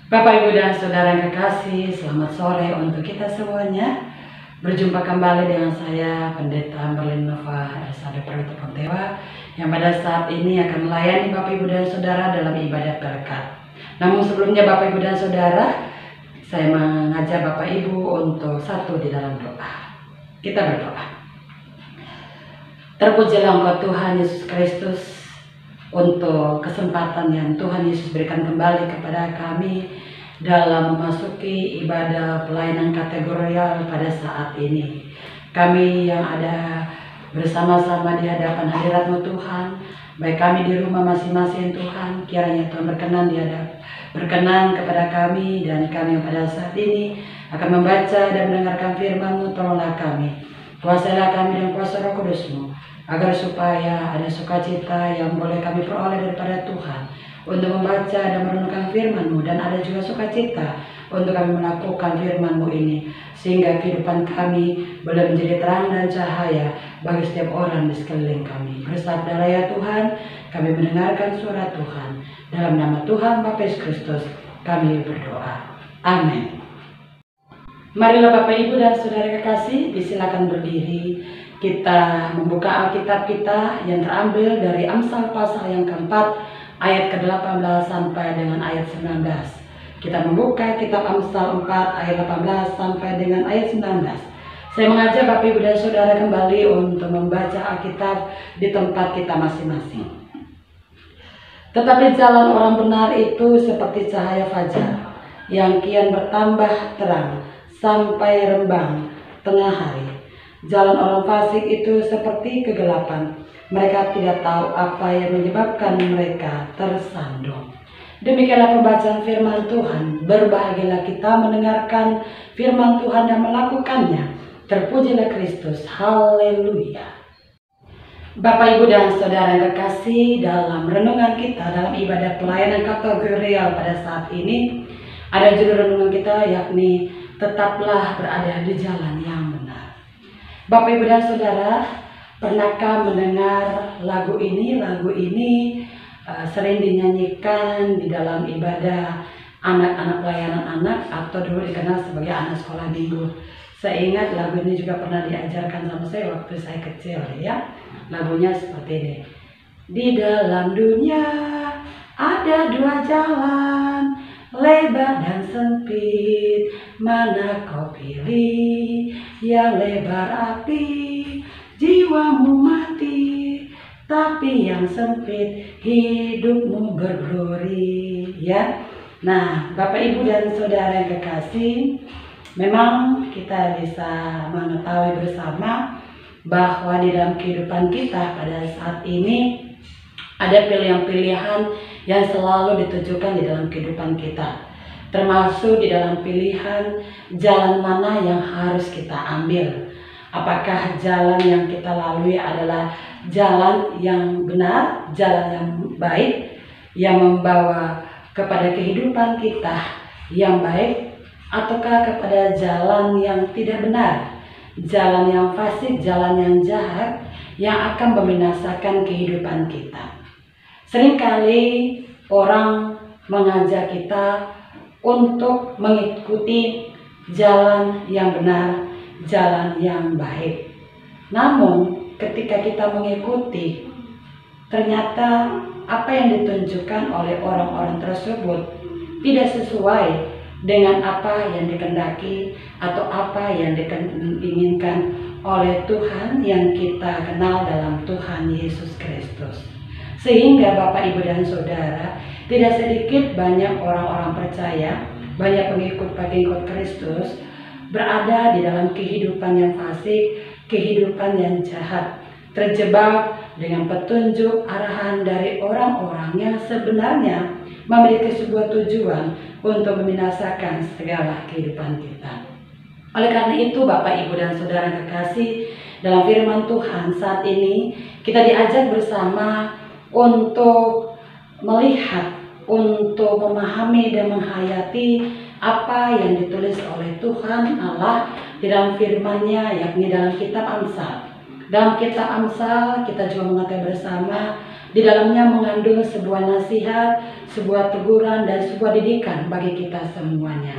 Bapak, Ibu, dan Saudara yang kekasih, selamat sore untuk kita semuanya. Berjumpa kembali dengan saya, Pendeta Merlin Nova Elsada Prawito Pontewa, yang pada saat ini akan melayani Bapak, Ibu, dan Saudara dalam ibadat berkat. Namun sebelumnya Bapak, Ibu, dan Saudara, saya mengajak Bapak Ibu untuk satu di dalam doa. Kita berdoa. Terpujilah Engkau Tuhan Yesus Kristus untuk kesempatan yang Tuhan Yesus berikan kembali kepada kami dalam memasuki ibadah pelayanan kategorial pada saat ini. Kami yang ada bersama-sama di hadapan hadirat-Mu Tuhan, baik kami di rumah masing-masing Tuhan, kiranya Tuhan berkenan kepada kami, dan kami yang pada saat ini akan membaca dan mendengarkan firman-Mu. Tolonglah kami, kuasailah kami dan kuasa Roh Kudus-Mu, agar supaya ada sukacita yang boleh kami peroleh daripada Tuhan untuk membaca dan merenungkan firman-Mu, dan ada juga sukacita untuk kami melakukan firman-Mu ini, sehingga kehidupan kami boleh menjadi terang dan cahaya bagi setiap orang di sekeliling kami. Bersabdalah ya Tuhan, kami mendengarkan suara Tuhan. Dalam nama Tuhan Bapa Yesus Kristus kami berdoa. Amin. Marilah Bapak, Ibu, dan Saudara kekasih, disilakan berdiri. Kita membuka Alkitab kita yang terambil dari Amsal pasal yang keempat, ayat ke-18 sampai dengan ayat 19. Kita membuka kitab Amsal 4 ayat 18 sampai dengan ayat 19. Saya mengajak Bapak, Ibu, dan Saudara kembali untuk membaca Alkitab di tempat kita masing-masing. Tetapi jalan orang benar itu seperti cahaya fajar yang kian bertambah terang sampai rembang tengah hari. Jalan orang fasik itu seperti kegelapan. Mereka tidak tahu apa yang menyebabkan mereka tersandung. Demikianlah pembacaan firman Tuhan. Berbahagialah kita mendengarkan firman Tuhan dan melakukannya. Terpujilah Kristus. Haleluya. Bapak, Ibu, dan Saudara yang kekasih, dalam renungan kita dalam ibadah pelayanan kategorial pada saat ini, ada judul renungan kita yakni tetaplah berada di jalan yang benar. Bapak, Ibu, dan Saudara, pernahkah mendengar lagu ini? Lagu ini sering dinyanyikan di dalam ibadah anak-anak pelayanan anak, atau dulu dikenal sebagai anak sekolah minggu. Saya ingat lagu ini juga pernah diajarkan sama saya waktu saya kecil ya. Lagunya seperti ini. Di dalam dunia ada dua jalan, lebar dan sempit, mana kau pilih? Yang lebar api, jiwamu mati, tapi yang sempit hidupmu berglori, ya. Nah, Bapak, Ibu, dan Saudara yang kekasih, memang kita bisa mengetahui bersama bahwa di dalam kehidupan kita pada saat ini ada pilihan-pilihan yang selalu ditujukan di dalam kehidupan kita, termasuk di dalam pilihan jalan mana yang harus kita ambil. Apakah jalan yang kita lalui adalah jalan yang benar, jalan yang baik, yang membawa kepada kehidupan kita yang baik, ataukah kepada jalan yang tidak benar, jalan yang fasik, jalan yang jahat, yang akan membinasakan kehidupan kita. Seringkali orang mengajak kita untuk mengikuti jalan yang benar, jalan yang baik. Namun ketika kita mengikuti, ternyata apa yang ditunjukkan oleh orang-orang tersebut tidak sesuai dengan apa yang dikehendaki atau apa yang diinginkan oleh Tuhan yang kita kenal dalam Tuhan Yesus Kristus. Sehingga Bapak, Ibu, dan Saudara, tidak sedikit banyak orang-orang percaya, banyak pengikut Kristus berada di dalam kehidupan yang fasik, kehidupan yang jahat, terjebak dengan petunjuk arahan dari orang-orang yang sebenarnya memiliki sebuah tujuan untuk membinasakan segala kehidupan kita. Oleh karena itu, Bapak, Ibu, dan Saudara yang kekasih, dalam firman Tuhan saat ini kita diajak bersama untuk melihat, untuk memahami dan menghayati apa yang ditulis oleh Tuhan Allah di dalam firman-Nya, yakni dalam kitab Amsal. Dalam kitab Amsal kita juga mengetahui bersama Di dalamnya mengandung sebuah nasihat, sebuah teguran, dan sebuah didikan bagi kita semuanya.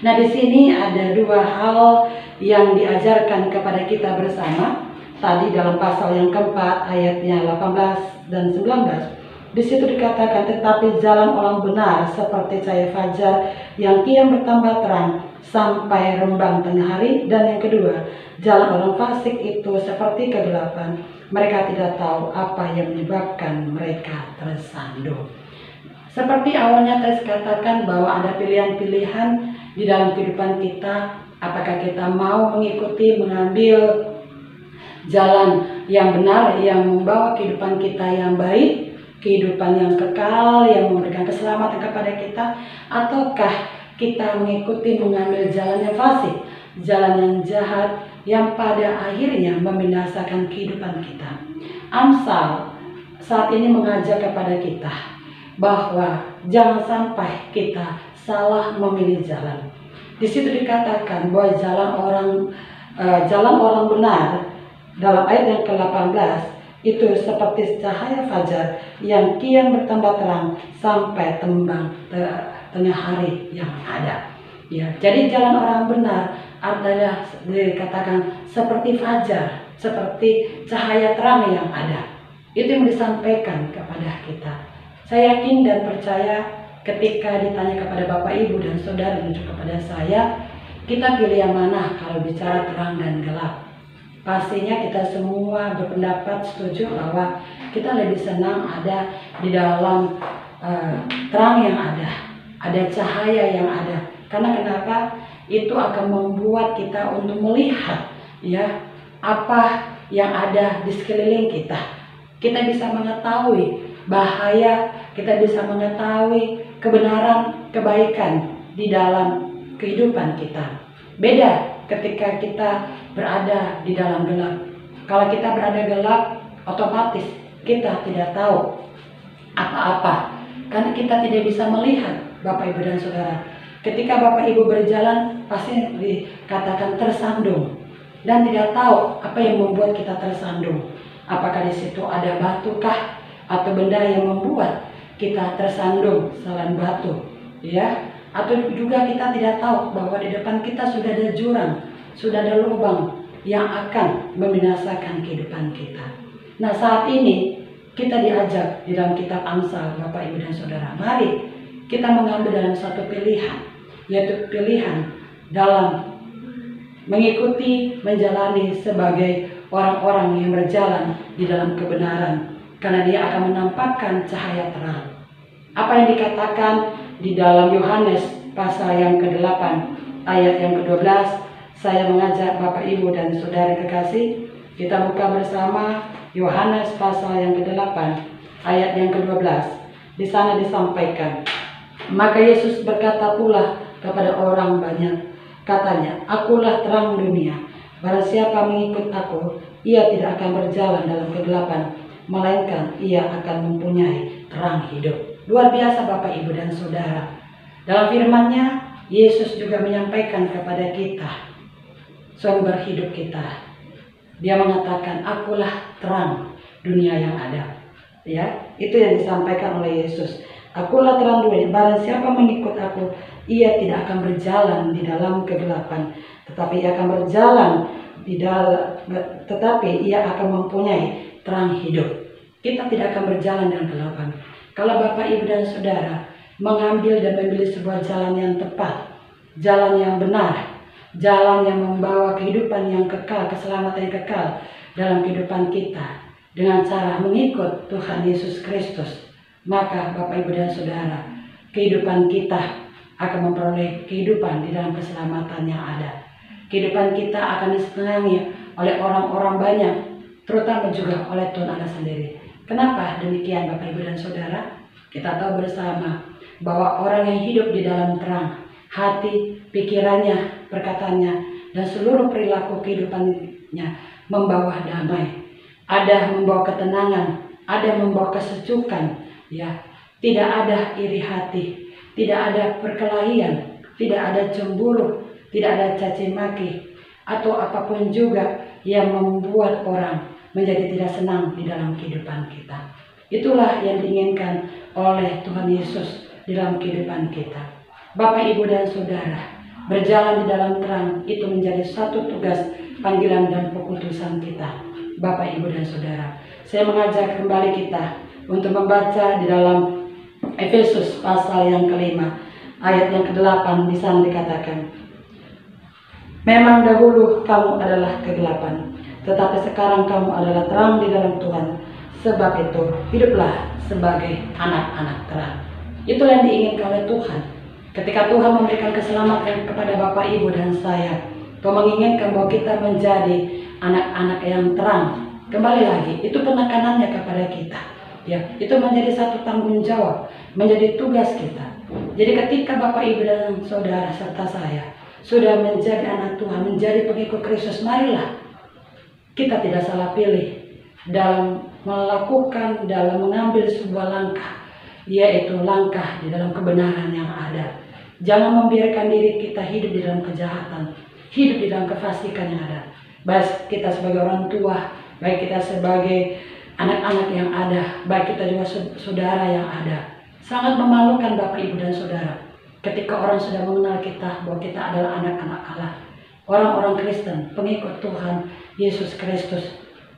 Nah, di sini ada dua hal yang diajarkan kepada kita bersama. Tadi dalam pasal yang keempat ayatnya 18 dan 19. Di situ dikatakan, tetapi jalan orang benar seperti cahaya fajar yang kian bertambah terang sampai rembang tengah hari. Dan yang kedua, jalan orang fasik itu seperti kegelapan. Mereka tidak tahu apa yang menyebabkan mereka tersandung. Seperti awalnya saya katakan bahwa ada pilihan-pilihan di dalam kehidupan kita. Apakah kita mau mengikuti, mengambil jalan yang benar, yang membawa kehidupan kita yang baik, kehidupan yang kekal, yang memberikan keselamatan kepada kita, ataukah kita mengikuti, mengambil jalan yang fasik, jalan yang jahat, yang pada akhirnya membinasakan kehidupan kita. Amsal saat ini mengajak kepada kita bahwa jangan sampai kita salah memilih jalan. Di situ dikatakan bahwa jalan orang benar dalam ayat yang ke-18 itu seperti cahaya fajar yang kian bertambah terang sampai tengah hari yang ada. Ya, jadi jalan orang benar adalah dikatakan seperti fajar, seperti cahaya terang yang ada. Itu yang disampaikan kepada kita. Saya yakin dan percaya ketika ditanya kepada Bapak, Ibu, dan Saudara, dan juga kepada saya, kita pilih yang mana kalau bicara terang dan gelap. Pastinya kita semua berpendapat setuju bahwa kita lebih senang ada di dalam terang yang ada cahaya yang ada. Karena kenapa? Itu akan membuat kita untuk melihat ya apa yang ada di sekeliling kita. Kita bisa mengetahui bahaya, kita bisa mengetahui kebenaran, kebaikan di dalam kehidupan kita. Beda ketika kita berada di dalam gelap. Kalau kita berada gelap, otomatis kita tidak tahu apa-apa. Karena kita tidak bisa melihat, Bapak, Ibu, dan Saudara. Ketika Bapak, Ibu berjalan, pasti dikatakan tersandung. Dan tidak tahu apa yang membuat kita tersandung. Apakah di situ ada batu kah? Atau benda yang membuat kita tersandung selain batu, ya? Atau juga kita tidak tahu bahwa di depan kita sudah ada jurang, sudah ada lubang yang akan membinasakan kehidupan kita. Nah, saat ini kita diajak di dalam kitab Amsal, Bapak, Ibu, dan Saudara. Mari kita mengambil dalam satu pilihan, yaitu pilihan dalam mengikuti, menjalani sebagai orang-orang yang berjalan di dalam kebenaran. Karena dia akan menampakkan cahaya terang. Apa yang dikatakan di dalam Yohanes pasal yang ke-8 ayat yang ke-12, saya mengajak Bapak, Ibu, dan Saudara kekasih, kita buka bersama Yohanes pasal yang ke-8 ayat yang ke-12. Di sana disampaikan, maka Yesus berkata pula kepada orang banyak, katanya, akulah terang dunia. Barang siapa mengikut aku, ia tidak akan berjalan dalam kegelapan, melainkan ia akan mempunyai terang hidup. Luar biasa, Bapak, Ibu, dan Saudara. Dalam firman-Nya, Yesus juga menyampaikan kepada kita, sumber hidup kita. Dia mengatakan, akulah terang dunia yang ada. Ya, itu yang disampaikan oleh Yesus. Akulah terang dunia. Barang siapa mengikut aku, ia tidak akan berjalan di dalam kegelapan, tetapi ia akan berjalan tetapi ia akan mempunyai terang hidup. Kita tidak akan berjalan dalam kegelapan. Kalau Bapak, Ibu, dan Saudara mengambil dan memilih sebuah jalan yang tepat, jalan yang benar, jalan yang membawa kehidupan yang kekal, keselamatan yang kekal dalam kehidupan kita dengan cara mengikut Tuhan Yesus Kristus, maka Bapak, Ibu, dan Saudara, kehidupan kita akan memperoleh kehidupan di dalam keselamatan yang ada. Kehidupan kita akan disenangi oleh orang-orang banyak, terutama juga oleh Tuhan Allah sendiri. Kenapa demikian, Bapak, Ibu, dan Saudara? Kita tahu bersama bahwa orang yang hidup di dalam terang, hati, pikirannya, perkataannya, dan seluruh perilaku kehidupannya membawa damai. Ada membawa ketenangan, ada membawa kesejukan, ya. Tidak ada iri hati, tidak ada perkelahian, tidak ada cemburu, tidak ada caci maki, atau apapun juga yang membuat orang menjadi tidak senang di dalam kehidupan kita. Itulah yang diinginkan oleh Tuhan Yesus di dalam kehidupan kita. Bapak, Ibu, dan Saudara, berjalan di dalam terang itu menjadi satu tugas, panggilan, dan keputusan kita. Bapak, Ibu, dan Saudara, saya mengajak kembali kita untuk membaca di dalam Efesus pasal yang kelima, ayat yang ke-8. Di sana dikatakan, memang dahulu kamu adalah kegelapan, tetapi sekarang kamu adalah terang di dalam Tuhan. Sebab itu, hiduplah sebagai anak-anak terang. Itulah yang diinginkan oleh Tuhan. Ketika Tuhan memberikan keselamatan kepada Bapak, Ibu, dan saya, Tuhan menginginkan bahwa kita menjadi anak-anak yang terang. Kembali lagi, itu penekanannya kepada kita. Ya, itu menjadi satu tanggung jawab, menjadi tugas kita. Jadi ketika Bapak, Ibu, dan Saudara serta saya sudah menjadi anak Tuhan, menjadi pengikut Kristus, marilah kita tidak salah pilih dalam melakukan, dalam mengambil sebuah langkah, yaitu langkah di dalam kebenaran yang ada. Jangan membiarkan diri kita hidup di dalam kejahatan, hidup di dalam kefasikan yang ada. Baik kita sebagai orang tua, baik kita sebagai anak-anak yang ada, baik kita juga saudara yang ada. Sangat memalukan Bapak, Ibu, dan Saudara ketika orang sudah mengenal kita bahwa kita adalah anak-anak Allah, orang-orang Kristen, pengikut Tuhan Yesus Kristus.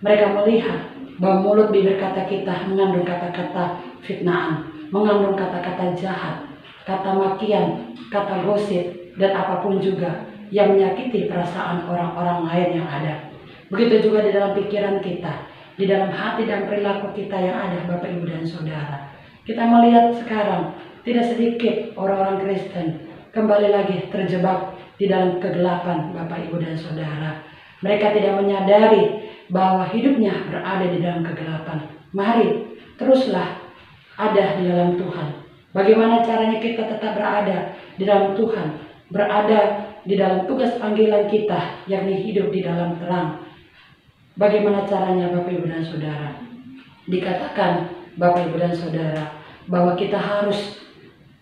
Mereka melihat bahwa mulut bibir kata kita mengandung kata-kata fitnaan, mengandung kata-kata jahat, kata makian, kata gosip, dan apapun juga yang menyakiti perasaan orang-orang lain yang ada. Begitu juga di dalam pikiran kita, di dalam hati dan perilaku kita yang ada, Bapak, Ibu, dan Saudara. Kita melihat sekarang tidak sedikit orang-orang Kristen kembali lagi terjebak di dalam kegelapan, Bapak, Ibu, dan Saudara. Mereka tidak menyadari bahwa hidupnya berada di dalam kegelapan. Mari teruslah ada di dalam Tuhan. Bagaimana caranya kita tetap berada di dalam Tuhan, berada di dalam tugas panggilan kita, yakni hidup di dalam terang. Bagaimana caranya, Bapak, Ibu, dan Saudara? Dikatakan, Bapak, Ibu, dan Saudara, bahwa kita harus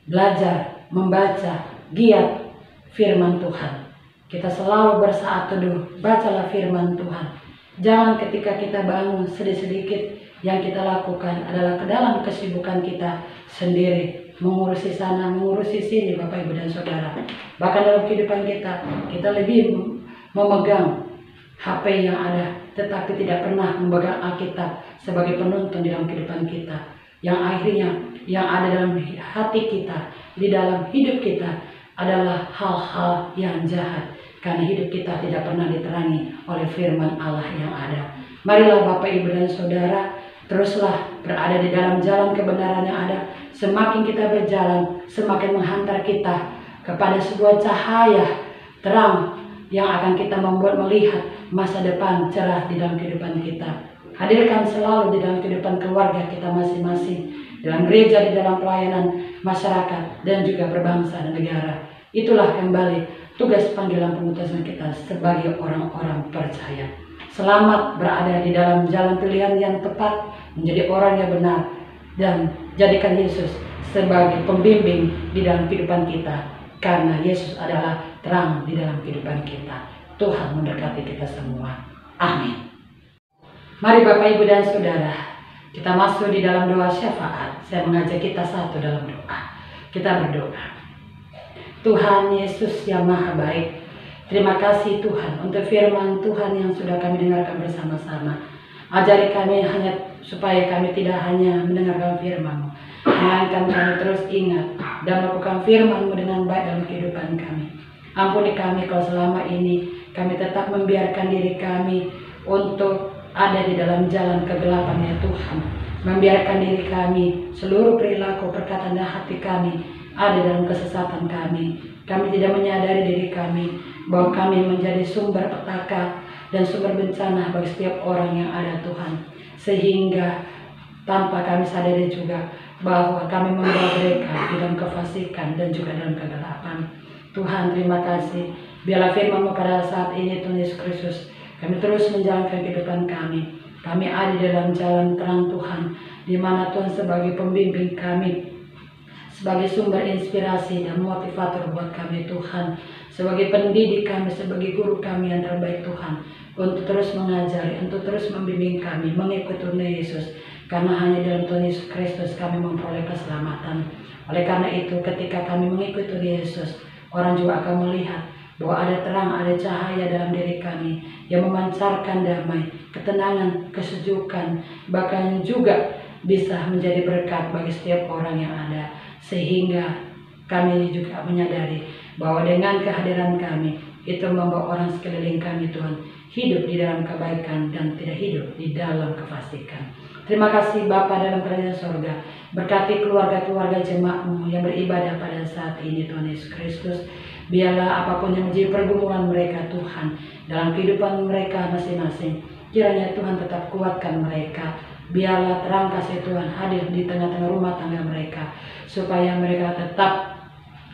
belajar membaca giat firman Tuhan. Kita selalu bersaat teduh, bacalah firman Tuhan. Jangan ketika kita bangun sedikit-sedikit yang kita lakukan adalah ke dalam kesibukan kita sendiri, mengurusi sana, mengurusi sini, Bapak, Ibu, dan Saudara. Bahkan dalam kehidupan kita lebih memegang HP yang ada, tetapi tidak pernah memegang Alkitab sebagai penuntun di dalam kehidupan kita. Yang akhirnya yang ada dalam hati kita, di dalam hidup kita adalah hal-hal yang jahat. Karena hidup kita tidak pernah diterangi oleh firman Allah yang ada. Marilah Bapak, Ibu, dan Saudara, teruslah berada di dalam jalan kebenaran yang ada. Semakin kita berjalan, semakin menghantar kita kepada sebuah cahaya terang yang akan kita membuat melihat masa depan cerah di dalam kehidupan kita. Hadirkan selalu di dalam kehidupan keluarga kita masing-masing, dalam gereja, di dalam pelayanan masyarakat, dan juga berbangsa dan negara. Itulah kembali tugas panggilan pengutusan kita sebagai orang-orang percaya. Selamat berada di dalam jalan pilihan yang tepat, menjadi orang yang benar, dan jadikan Yesus sebagai pembimbing di dalam kehidupan kita. Karena Yesus adalah terang di dalam kehidupan kita. Tuhan memberkati kita semua. Amin. Mari Bapak, Ibu, dan Saudara, kita masuk di dalam doa syafaat. Saya mengajak kita satu dalam doa. Kita berdoa. Tuhan Yesus yang Maha Baik, terima kasih Tuhan untuk firman Tuhan yang sudah kami dengarkan bersama-sama. Ajari kami supaya kami tidak hanya mendengarkan firman-Mu, melainkan kami terus ingat dan melakukan firman-Mu dengan baik dalam kehidupan kami. Ampuni kami kalau selama ini kami tetap membiarkan diri kami untuk ada di dalam jalan kegelapan ya Tuhan. Membiarkan diri kami, seluruh perilaku, perkataan, dan hati kami ada dalam kesesatan kami. Kami tidak menyadari diri kami bahwa kami menjadi sumber petaka dan sumber bencana bagi setiap orang yang ada Tuhan. Sehingga tanpa kami sadari juga bahwa kami membawa mereka dalam kefasikan dan juga dalam kegelapan. Tuhan, terima kasih. Biarlah firman-Mu pada saat ini Tuhan Yesus Kristus, kami terus menjalankan kehidupan kami. Kami ada dalam jalan terang Tuhan, di mana Tuhan sebagai pembimbing kami, sebagai sumber inspirasi dan motivator buat kami Tuhan, sebagai pendidik kami, sebagai guru kami yang terbaik Tuhan, untuk terus mengajari, untuk terus membimbing kami mengikuti Tuhan Yesus. karena hanya dalam Tuhan Yesus Kristus kami memperoleh keselamatan. Oleh karena itu, ketika kami mengikuti Yesus, orang juga akan melihat bahwa ada terang, ada cahaya dalam diri kami yang memancarkan damai, ketenangan, kesejukan, bahkan juga bisa menjadi berkat bagi setiap orang yang ada. Sehingga kami juga menyadari bahwa dengan kehadiran kami itu membawa orang sekeliling kami, Tuhan, hidup di dalam kebaikan dan tidak hidup di dalam kefasikan. Terima kasih Bapa dalam kerajaan sorga. Berkati keluarga-keluarga jemaat-Mu yang beribadah pada saat ini, Tuhan Yesus Kristus. Biarlah apapun yang menjadi pergumulan mereka, Tuhan, dalam kehidupan mereka masing-masing, kiranya Tuhan tetap kuatkan mereka. Biarlah terang kasih Tuhan hadir di tengah-tengah rumah tangga mereka, supaya mereka tetap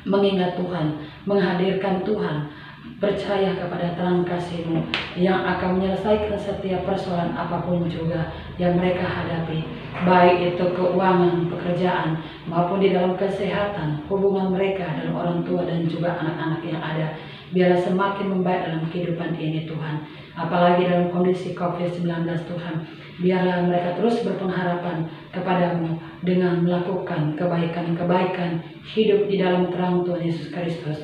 mengingat Tuhan, menghadirkan Tuhan, percaya kepada terang kasih-Mu yang akan menyelesaikan setiap persoalan apapun juga yang mereka hadapi, baik itu keuangan, pekerjaan, maupun di dalam kesehatan, hubungan mereka dan orang tua dan juga anak-anak yang ada. Biarlah semakin membaik dalam kehidupan ini, Tuhan. Apalagi dalam kondisi COVID-19, Tuhan. Biarlah mereka terus berpengharapan kepada-Mu dengan melakukan kebaikan-kebaikan, hidup di dalam terang Tuhan Yesus Kristus.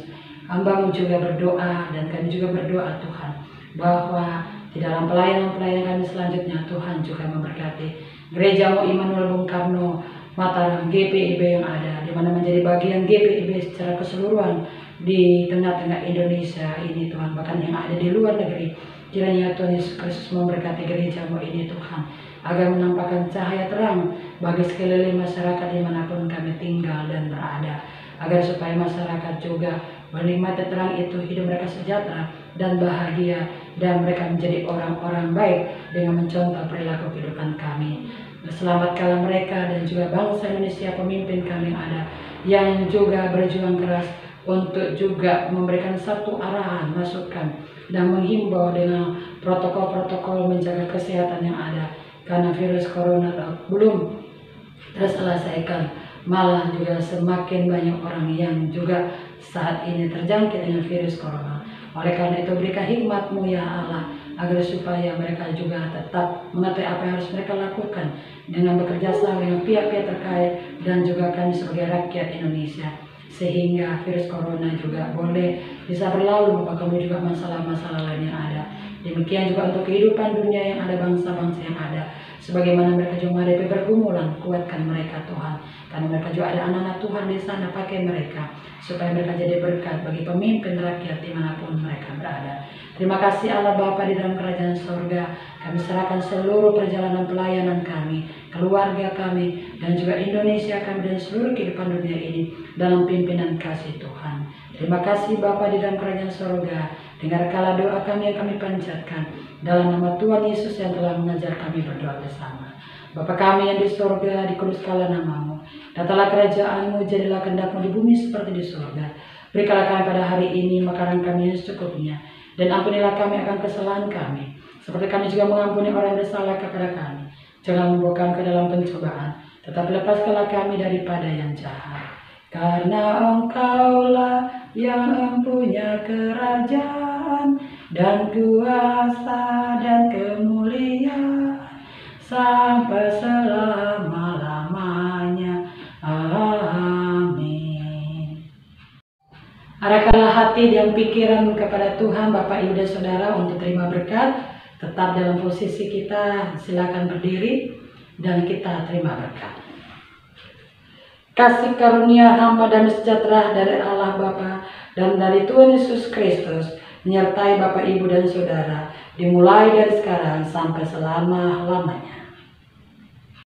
Hamba-Mu juga berdoa dan kami juga berdoa, Tuhan, bahwa di dalam pelayanan-pelayanan kami selanjutnya, Tuhan juga memberkati Gereja-Mu Immanuel Bung Karno Mataram GPIB yang ada, di mana menjadi bagian GPIB secara keseluruhan di tengah-tengah Indonesia ini, Tuhan, bahkan yang ada di luar negeri. Kiranya Tuhan Yesus Kristus memberkati gereja-Mu ini, Tuhan, agar menampakkan cahaya terang bagi sekeliling masyarakat dimanapun kami tinggal dan berada, agar supaya masyarakat juga menikmati terang itu, hidup mereka sejahtera dan bahagia, dan mereka menjadi orang-orang baik dengan mencontoh perilaku kehidupan kami. Selamatkanlah mereka dan juga bangsa Indonesia, pemimpin kami yang ada, yang juga berjuang keras untuk juga memberikan satu arahan, masukan, dan menghimbau dengan protokol-protokol menjaga kesehatan yang ada. Karena virus corona belum terselesaikan, malah juga semakin banyak orang yang juga saat ini terjangkit dengan virus corona. Oleh karena itu, berikan hikmat-Mu ya Allah, agar supaya mereka juga tetap mengetahui apa yang harus mereka lakukan dengan bekerja sama dengan pihak-pihak terkait dan juga kami sebagai rakyat Indonesia, sehingga virus corona juga boleh bisa berlalu, bahkan juga masalah-masalah lain yang ada. Demikian juga untuk kehidupan dunia yang ada, bangsa-bangsa yang ada, sebagaimana mereka juga menghadapi pergumulan, kuatkan mereka Tuhan, karena mereka juga ada anak-anak Tuhan di sana, pakai mereka supaya mereka jadi berkat bagi pemimpin rakyat dimanapun mereka berada. Terima kasih Allah Bapa di dalam kerajaan sorga. Kami serahkan seluruh perjalanan pelayanan kami, keluarga kami, dan juga Indonesia kami dan seluruh kehidupan dunia ini dalam pimpinan kasih Tuhan. Terima kasih Bapa di dalam kerajaan sorga. Dengarkanlah doa kami yang kami panjatkan dalam nama Tuhan Yesus yang telah mengajar kami berdoa bersama. Bapa kami yang di sorga, dikuduskanlah nama-Mu. Datanglah kerajaan-Mu, jadilah kehendak-Mu di bumi seperti di sorga. Berikanlah kami pada hari ini makanan kami yang secukupnya, dan ampunilah kami akan kesalahan kami, seperti kami juga mengampuni orang yang bersalah kepada kami. Jangan membawa kami ke dalam pencobaan, tetapi lepaskanlah kami daripada yang jahat. Karena Engkau-lah yang mempunyai kerajaan dan kuasa dan kemuliaan sampai selama-lamanya. Amin. Arahkanlah hati dan pikiran kepada Tuhan, Bapak, Ibu, dan Saudara, untuk terima berkat. Tetap dalam posisi kita, silakan berdiri dan kita terima berkat. Kasih karunia, rahmat, dan sejahtera dari Allah Bapa dan dari Tuhan Yesus Kristus menyertai Bapak, Ibu, dan Saudara, dimulai dari sekarang sampai selama-lamanya.